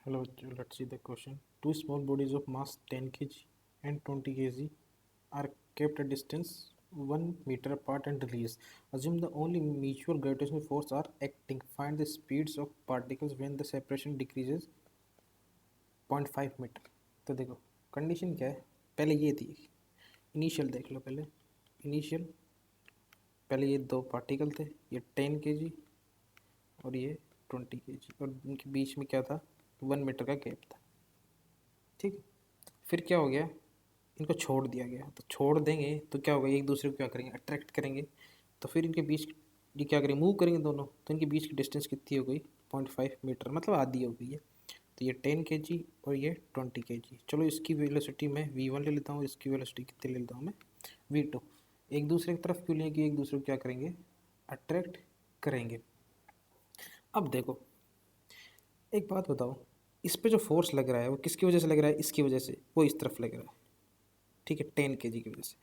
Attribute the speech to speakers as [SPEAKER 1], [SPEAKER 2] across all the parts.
[SPEAKER 1] Hello, let's see the question. Two small bodies of mass 10 kg and 20 kg are kept at distance 1 meter apart and released. Assume the only mutual gravitational force are acting. Find the speeds of particles when the separation decreases 0.5 metre. तो देखो condition क्या है. पहले ये थी initial, देख लो पहले initial. पहले ये दो पार्टिकल थे, ये 10 kg और ये 20 kg, और इनके बीच में क्या था, 1 मीटर का गैप था. ठीक. फिर क्या हो गया, इनको छोड़ दिया गया. तो छोड़ देंगे तो क्या होगा, एक दूसरे को क्या करेंगे, अट्रैक्ट करेंगे. तो फिर इनके बीच ये क्या करेंगे, मूव करेंगे दोनों. तो इनके बीच की डिस्टेंस कितनी हो गई, 0.5 मीटर, मतलब आधी हो गई है. तो ये 10 kg और ये 20 kg. चलो इसकी वेलोसिटी मैं v1 ले लेता हूँ, इसकी वेलोसिटी कितनी ले लेता हूँ मैं, v2. एक दूसरे की तरफ क्यों लेंगे, एक दूसरे को क्या करेंगे, अट्रैक्ट करेंगे. अब देखो एक बात बताओ, इस पे जो फोर्स लग रहा है वो किसकी वजह से लग रहा है, इसकी वजह से, वो इस तरफ लग रहा है. ठीक है, 10 kg की वजह से.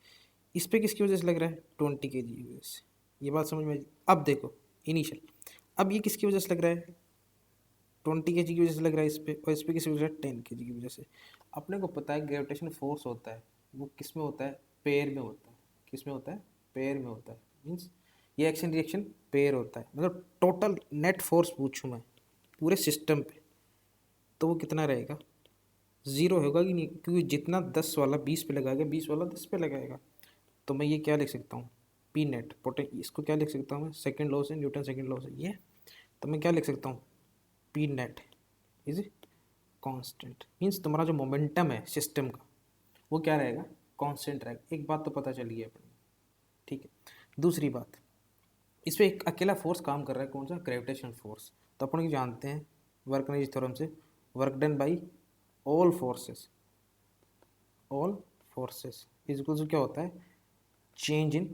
[SPEAKER 1] इस पे किसकी वजह से लग रहा है, 20 kg की वजह से. ये बात समझ में आई. अब देखो इनिशियल, अब ये किसकी वजह से लग रहा है, 20 kg की वजह से लग रहा है इस पे, और इस पे किसकी वजह से, 10 kg की वजह से. अपने को पता है ग्रेविटेशन फोर्स होता है वो किस में होता है, पेयर में होता है. किस में होता है, पेयर में होता है. मीन्स ये एक्शन रिएक्शन पेयर होता है. मतलब टोटल नेट फोर्स पूछूँ मैं पूरे सिस्टम पे, तो वो कितना रहेगा, ज़ीरो होगा कि नहीं, क्योंकि जितना 10 वाला 20 पे लगाएगा, 20 वाला 10 पे लगाएगा. तो मैं ये क्या लिख सकता हूँ, पी नेट पोटे, इसको क्या लिख सकता हूँ मैं, सेकंड लॉ से, न्यूटन सेकंड लॉ से ये. तो मैं क्या लिख सकता हूँ, P net is constant. Means तुम्हारा जो मोमेंटम है सिस्टम का वो क्या रहेगा, कांस्टेंट रहेगा. एक बात तो पता चली है अपनी. ठीक है. दूसरी बात, इस पर एक अकेला फोर्स काम कर रहा है, कौन सा, ग्रेविटेशन फोर्स. तो अपन जानते हैं वर्क एनर्जी थ्योरम से, work done by all forces, all forces is equal to क्या होता है, change in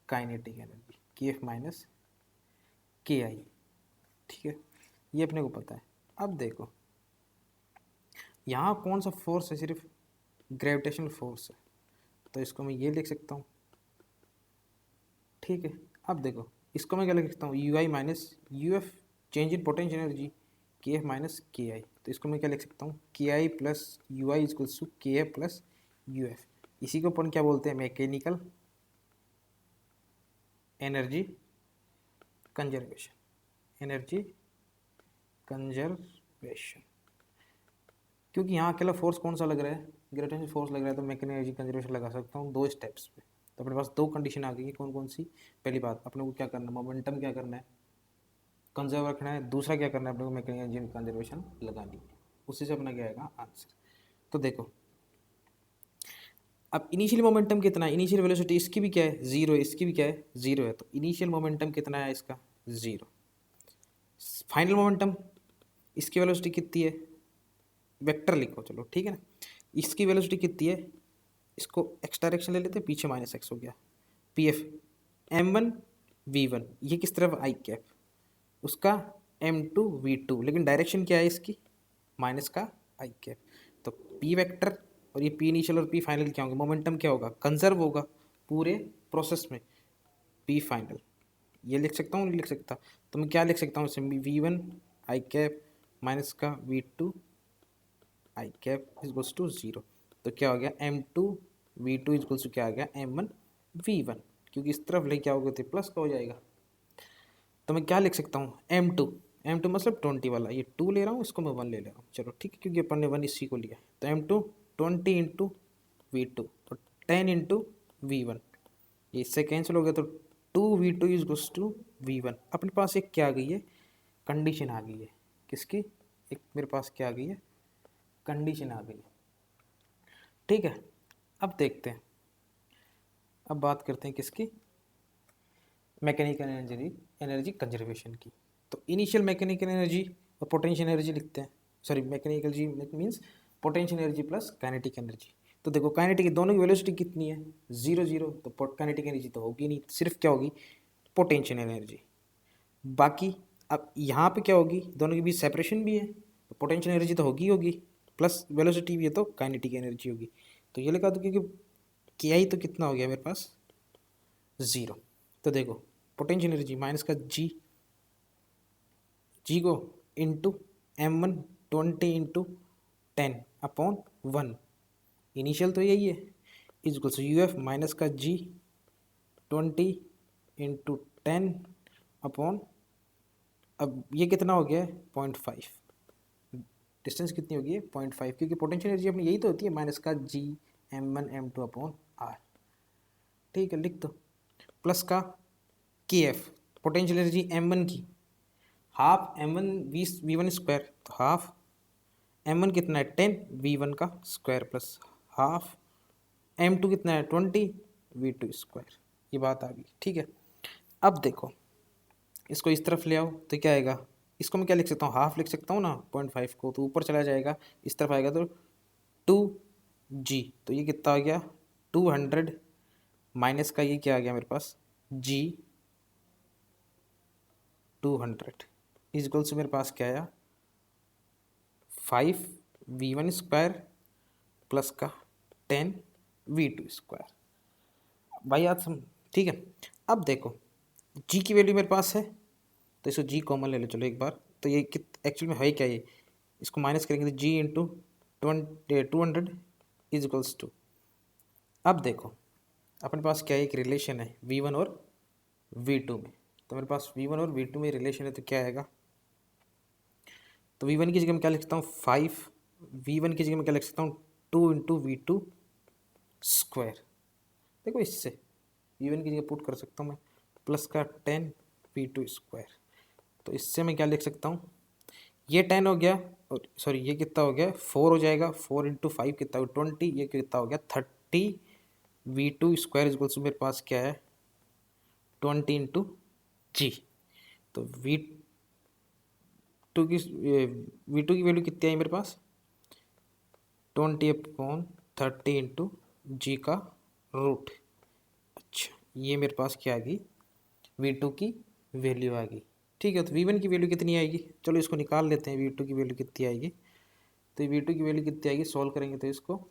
[SPEAKER 1] kinetic energy, k f minus k i. ठीक है, ये अपने को पता है. अब देखो यहाँ कौन सा फोर्स है, सिर्फ ग्रेविटेशनल फोर्स है. तो इसको मैं ये लिख सकता हूँ. ठीक है. अब देखो इसको मैं क्या लिख सकता हूँ, you I minus U F, change in potential energy, k f minus k आई. तो इसको मैं क्या लिख सकता हूँ, k i plus u i equals to k f plus u f. इसी को अपन क्या बोलते हैं, mechanical energy conservation, energy conservation. क्योंकि यहाँ अकेला फोर्स कौन सा लग रहा है, ग्रेविटेशनल फोर्स लग रहा है, तो मैकेनिकल एनर्जी कंजर्वेशन लगा सकता हूँ दो स्टेप्स पे. तो अपने पास दो कंडीशन आ गई है, कौन कौन सी. पहली बात, अपने को क्या करना है, मोमेंटम क्या करना है, कंजर्व रखना है. दूसरा क्या करना है, अपने को मैकेनिकल एनर्जी कंजर्वेशन लगानी है. उसी से अपना क्या आएगा आंसर. तो देखो अब इनिशियल मोमेंटम कितना है, इनिशियल वेलोसिटी इसकी भी क्या है, जीरो है, इसकी भी क्या है, जीरो है. तो इनिशियल मोमेंटम कितना है इसका, जीरो. फाइनल मोमेंटम, इसकी वेलोसिटी कितनी है, वेक्टर लिखो चलो, ठीक है ना. इसकी वेलोसिटी कितनी है, इसको एक्स डायरेक्शन ले लेते हैं, पीछे माइनस एक्स हो गया, p f m one v one, ये किस तरफ आई कैप, उसका एम टू वी टू, लेकिन डायरेक्शन क्या है इसकी, माइनस का आई कैप. तो पी वेक्टर और ये पी इनिशियल और पी फाइनल क्या होंगे, मोमेंटम क्या होगा, कंजर्व होगा पूरे प्रोसेस में, पी फाइनल. ये लिख सकता हूँ, नहीं लिख सकता. तो मैं क्या लिख सकता हूँ इसमें, v one i cap minus का v two i cap equals to zero. तो क्या हो गया, m two v two equals to क्या आ गया, एम वन वी वन, क्योंकि इस तरफ लेके आओगे तो प्लस का हो जाएगा. तो मैं क्या लिख सकता हूँ, एम टू, एम टू मतलब 20 वाला, ये 2 ले रहा हूँ, इसको मैं 1 ले रहा हूँ. चलो ठीक है, क्योंकि अपन ने 1 इसी को लिया. तो m two 20 into v two, तो 10 इंटू वी वन, ये इससे कैंसिल हो गया. तो 2v2 इज टू v1. अपने पास एक क्या आ गई है, कंडीशन आ गई है. किसकी, एक मेरे पास क्या आ गई है, कंडीशन आ गई है. ठीक है. अब देखते हैं, अब बात करते हैं किसकी, मैकेनिकल एनर्जी, एनर्जी कंजर्वेशन की. तो इनिशियल मैकेनिकल एनर्जी और पोटेंशियल एनर्जी लिखते हैं. सॉरी, मैकेनिकल जी means potential energy plus kinetic energy. तो देखो काइनेटिक दोनों की वेलोसिटी कितनी है, जीरो जीरो. तो काइनेटिक एनर्जी तो होगी नहीं, सिर्फ क्या होगी, पोटेंशियल एनर्जी. बाकी अब यहाँ पे क्या होगी, दोनों के बीच सेपरेशन भी है, तो पोटेंशियल एनर्जी तो होगी होगी, प्लस वेलोसिटी भी है, तो काइनेटिक एनर्जी होगी. तो ये लगा दो, क्योंकि के आई तो कितना हो गया मेरे पास, ज़ीरो. तो देखो पोटेंशियल एनर्जी माइनस का जी, जी को इंटू एम वन 20 × 10/1, इनिशियल तो यही है, is equal to U F minus का जी 20 × 10 अब ये कितना हो गया है 0.5, डिस्टेंस कितनी होगी 0.5, क्योंकि पोटेंशियल एनर्जी अपनी यही तो होती है माइनस का जी m1m2/r। ठीक है, लिख दो। प्लस का के एफ पोटेंशियल एनर्जी m1 की हाफ m1 v1 स्क्वायर, तो हाफ m1 कितना है 10 v1 का स्क्वायर प्लस हाफ m2 कितना है 20 v2 स्क्वायर। ये बात आ गई, ठीक है। अब देखो इसको इस तरफ ले आओ तो क्या आएगा, इसको मैं क्या लिख सकता हूँ, हाफ लिख सकता हूँ ना 0.5 को, तो ऊपर चला जाएगा इस तरफ आएगा तो 2g, तो ये कितना आ गया 200 माइनस का ये क्या आ गया मेरे पास g 200 इज इक्वल से मेरे पास क्या आया 5v1 स्क्वायर प्लस का 10v2 स्क्वायर। भाई याद सम, ठीक है। अब देखो g की वैल्यू मेरे पास है तो इसको g कॉमन ले लो, चलो एक बार, तो ये एक्चुअल में है क्या, ये इसको माइनस करेंगे तो g into 200 is equals to, अब देखो अपने पास क्या है, एक रिलेशन है v1 और v2 में, तो मेरे पास v1 और v2 में रिलेशन है तो क्या आएगा, तो v1 की जगह मैं क्या लिख सकता हूँ 5, v1 की जगह मैं क्या लिख सकता हूँ 2 × v2 स्क्वायर। देखो इससे v1 की जगह पुट कर सकता हूँ मैं प्लस का 10v2 स्क्वायर, तो इससे मैं क्या लिख सकता हूँ, ये 10 हो गया और सॉरी ये कितना हो गया 4 हो जाएगा, 4 × 5 कितना हो 20, ये कितना हो गया 30v2 स्क्वायर इज इक्वल्स मेरे पास क्या है 20 × g। तो v2 की वैल्यू कितनी आई मेरे पास 20/30 × g का रूट। अच्छा ये मेरे पास क्या आ गई v2 की वैल्यू आ गई, ठीक है। तो v1 की वैल्यू कितनी आएगी, चलो इसको निकाल लेते हैं v2 की वैल्यू कितनी आएगी, तो v2 की वैल्यू कितनी आएगी, सॉल्व करेंगे तो इसको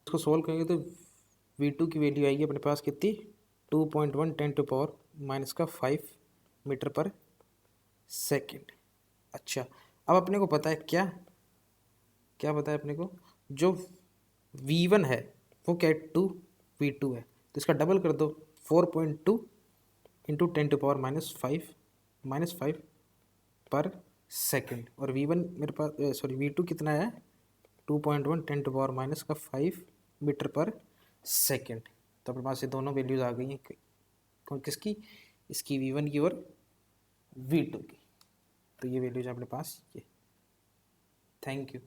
[SPEAKER 1] सॉल्व करेंगे तो v2 की वैल्यू आएगी अपने पास कितनी 2.1 10⁻⁻5 मीटर पर सेकेंड। अच्छा अब अपने को पता है क्या क्या पता है अपने को, जो v1 है वो क्या है 2v2 है, तो इसका डबल कर दो 4.2 × 10⁻5 पर सेकेंड, और v1 मेरे पास सॉरी v2 कितना है 2.1 10⁻5 मीटर पर सेकेंड। तो अपने पास ये दोनों वैल्यूज आ गई हैं, कौन किसकी, इसकी v1 की और v2 की, तो ये वैल्यूज अपने पास ये। Thank you.